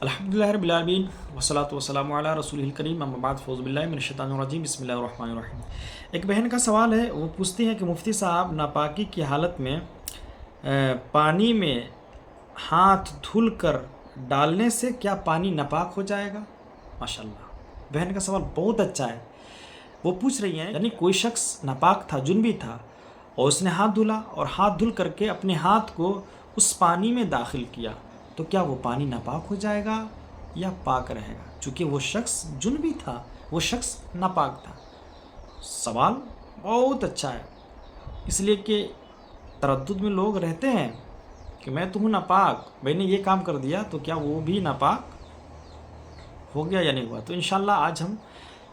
الحمدللہ رب العالمین والصلاۃ والسلام علی رسول الکریم اما بعد فاعوذ باللہ من الشیطان الرجیم بسم اللہ الرحمن الرحیم۔ ایک بہن کا سوال ہے، وہ پوچھتی ہیں کہ مفتی صاحب ناپاکی کی حالت میں پانی میں ہاتھ دھل کر ڈالنے سے کیا پانی ناپاک ہو جائے گا؟ ماشاءاللہ، بہن کا سوال بہت اچھا ہے۔ وہ پوچھ رہی ہیں یعنی کوئی شخص ناپاک تھا، جنبی تھا، اور اس نے ہاتھ دھلا اور ہاتھ دھل کر کے اپنے ہاتھ کو اس پانی میں داخل کیا، تو کیا وہ پانی ناپاک ہو جائے گا یا پاک رہے گا؟ چونکہ وہ شخص جنبی تھا، وہ شخص ناپاک تھا۔ سوال بہت اچھا ہے، اس لیے کہ تردد میں لوگ رہتے ہیں کہ میں تو ہوں ناپاک، میں نے یہ کام کر دیا تو کیا وہ بھی ناپاک ہو گیا یا نہیں ہوا؟ تو انشاءاللہ آج ہم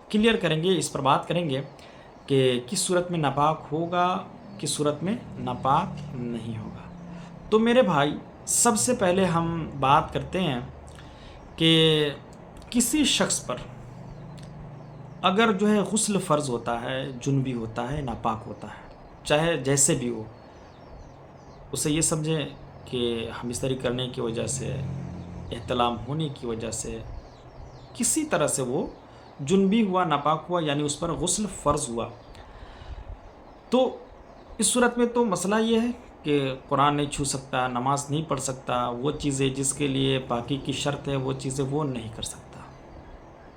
کلیئر کریں گے، اس پر بات کریں گے کہ کس صورت میں ناپاک ہوگا، کس صورت میں ناپاک نہیں ہوگا۔ تو میرے بھائی، سب سے پہلے ہم بات کرتے ہیں کہ کسی شخص پر اگر جو ہے غسل فرض ہوتا ہے، جنبی ہوتا ہے، ناپاک ہوتا ہے، چاہے جیسے بھی ہو، اسے یہ سمجھیں کہ ہم بستری کرنے کی وجہ سے، احتلام ہونے کی وجہ سے، کسی طرح سے وہ جنبی ہوا، ناپاک ہوا، یعنی اس پر غسل فرض ہوا، تو اس صورت میں تو مسئلہ یہ ہے کہ قرآن نہیں چھو سکتا، نماز نہیں پڑھ سکتا، وہ چیزیں جس کے لیے پاکی کی شرط ہے وہ چیزیں وہ نہیں کر سکتا۔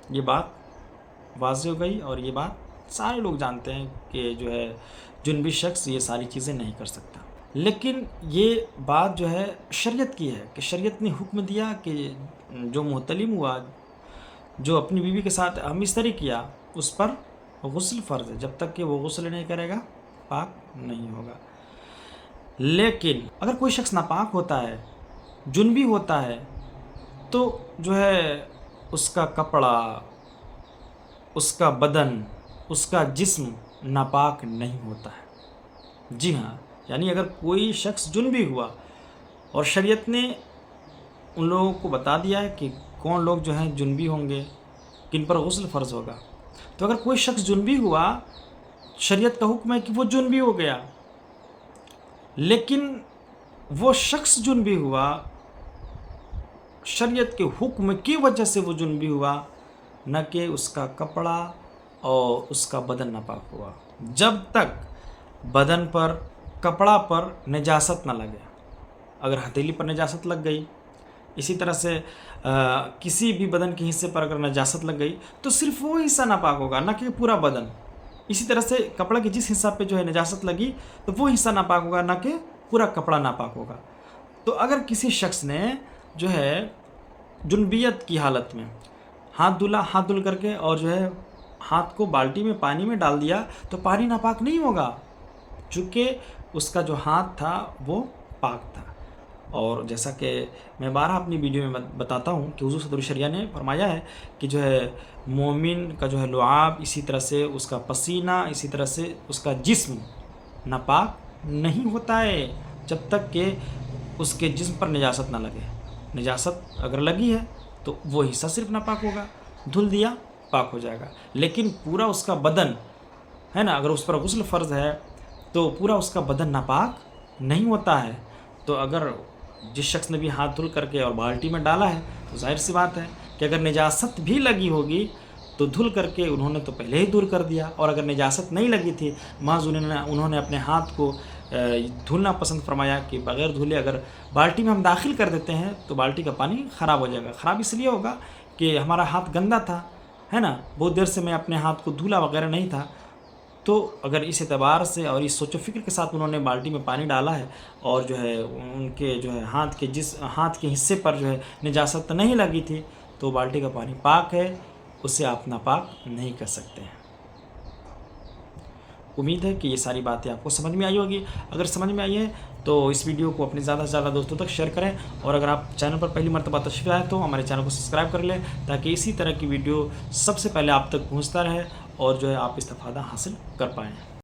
یہ بات واضح ہو گئی، اور یہ بات سارے لوگ جانتے ہیں کہ جو ہے جنبی شخص یہ ساری چیزیں نہیں کر سکتا۔ لیکن یہ بات جو ہے شریعت کی ہے کہ شریعت نے حکم دیا کہ جو محتلم ہوا، جو اپنی بیوی کے ساتھ ہم بستری کیا، اس پر غسل فرض ہے، جب تک کہ وہ غسل نہیں کرے گا پاک نہیں ہوگا۔ لیکن اگر کوئی شخص ناپاک ہوتا ہے، جنبی ہوتا ہے، تو جو ہے اس کا کپڑا، اس کا بدن، اس کا جسم ناپاک نہیں ہوتا ہے۔ جی ہاں، یعنی اگر کوئی شخص جنبی ہوا اور شریعت نے ان لوگوں کو بتا دیا ہے کہ کون لوگ جو ہیں جنبی ہوں گے، کن پر غسل فرض ہوگا، تو اگر کوئی شخص جنبی ہوا، شریعت کا حکم ہے کہ وہ جنبی ہو گیا، لیکن وہ شخص جنبی ہوا، شریعت کے حکم کی وجہ سے وہ جنبی ہوا، نہ کہ اس کا کپڑا اور اس کا بدن ناپاک ہوا، جب تک بدن پر، کپڑا پر نجاست نہ لگے۔ اگر ہتھیلی پر نجاست لگ گئی، اسی طرح سے کسی بھی بدن کے حصے پر اگر نجاست لگ گئی تو صرف وہ حصہ ناپاک ہوگا، نہ کہ پورا بدن۔ اسی طرح سے کپڑا کے جس حصہ پہ جو ہے نجاست لگی تو وہ حصہ ناپاک ہوگا، نہ کہ پورا کپڑا ناپاک ہوگا۔ تو اگر کسی شخص نے جو ہے جنبیت کی حالت میں ہاتھ دھلا، ہاتھ دھل کر کے اور جو ہے ہاتھ کو بالٹی میں پانی میں ڈال دیا، تو پانی ناپاک نہیں ہوگا، چونکہ اس کا جو ہاتھ تھا وہ پاک تھا۔ اور جیسا کہ میں بارہا اپنی ویڈیو میں بتاتا ہوں کہ حضور صدر شریعہ نے فرمایا ہے کہ جو ہے مومن کا جو ہے لعاب، اسی طرح سے اس کا پسینہ، اسی طرح سے اس کا جسم ناپاک نہیں ہوتا ہے جب تک کہ اس کے جسم پر نجاست نہ لگے۔ نجاست اگر لگی ہے تو وہ حصہ صرف ناپاک ہوگا، دھل دیا پاک ہو جائے گا، لیکن پورا اس کا بدن ہے نا، اگر اس پر غسل فرض ہے تو پورا اس کا بدن ناپاک نہیں ہوتا ہے۔ تو اگر جس شخص نے بھی ہاتھ دھل کر کے اور بالٹی میں ڈالا ہے تو ظاہر سی بات ہے کہ اگر نجاست بھی لگی ہوگی تو دھل کر کے انہوں نے تو پہلے ہی دور کر دیا، اور اگر نجاست نہیں لگی تھی، محض انہوں نے اپنے ہاتھ کو دھلنا پسند فرمایا کہ بغیر دھلے اگر بالٹی میں ہم داخل کر دیتے ہیں تو بالٹی کا پانی خراب ہو جائے گا۔ خراب اس لیے ہوگا کہ ہمارا ہاتھ گندا تھا، ہے نا، بہت دیر سے میں اپنے ہاتھ کو دھولا وغیرہ نہیں تھا، تو اگر اس اعتبار سے اور اس سوچ و فکر کے ساتھ انہوں نے بالٹی میں پانی ڈالا ہے اور جو ہے ان کے جو ہے ہاتھ کے حصے پر جو ہے نجاست نہیں لگی تھی، تو بالٹی کا پانی پاک ہے، اسے آپ ناپاک نہیں کر سکتے ہیں۔ امید ہے کہ یہ ساری باتیں آپ کو سمجھ میں آئی ہوگی۔ اگر سمجھ میں آئی ہے تو اس ویڈیو کو اپنے زیادہ سے زیادہ دوستوں تک شیئر کریں، اور اگر آپ چینل پر پہلی مرتبہ تشریف لائے تو ہمارے چینل کو سبسکرائب کر لیں، تاکہ اسی طرح کی ویڈیو سب سے پہلے آپ تک پہنچتا رہے اور جو ہے آپ استفادہ حاصل کر پائیں۔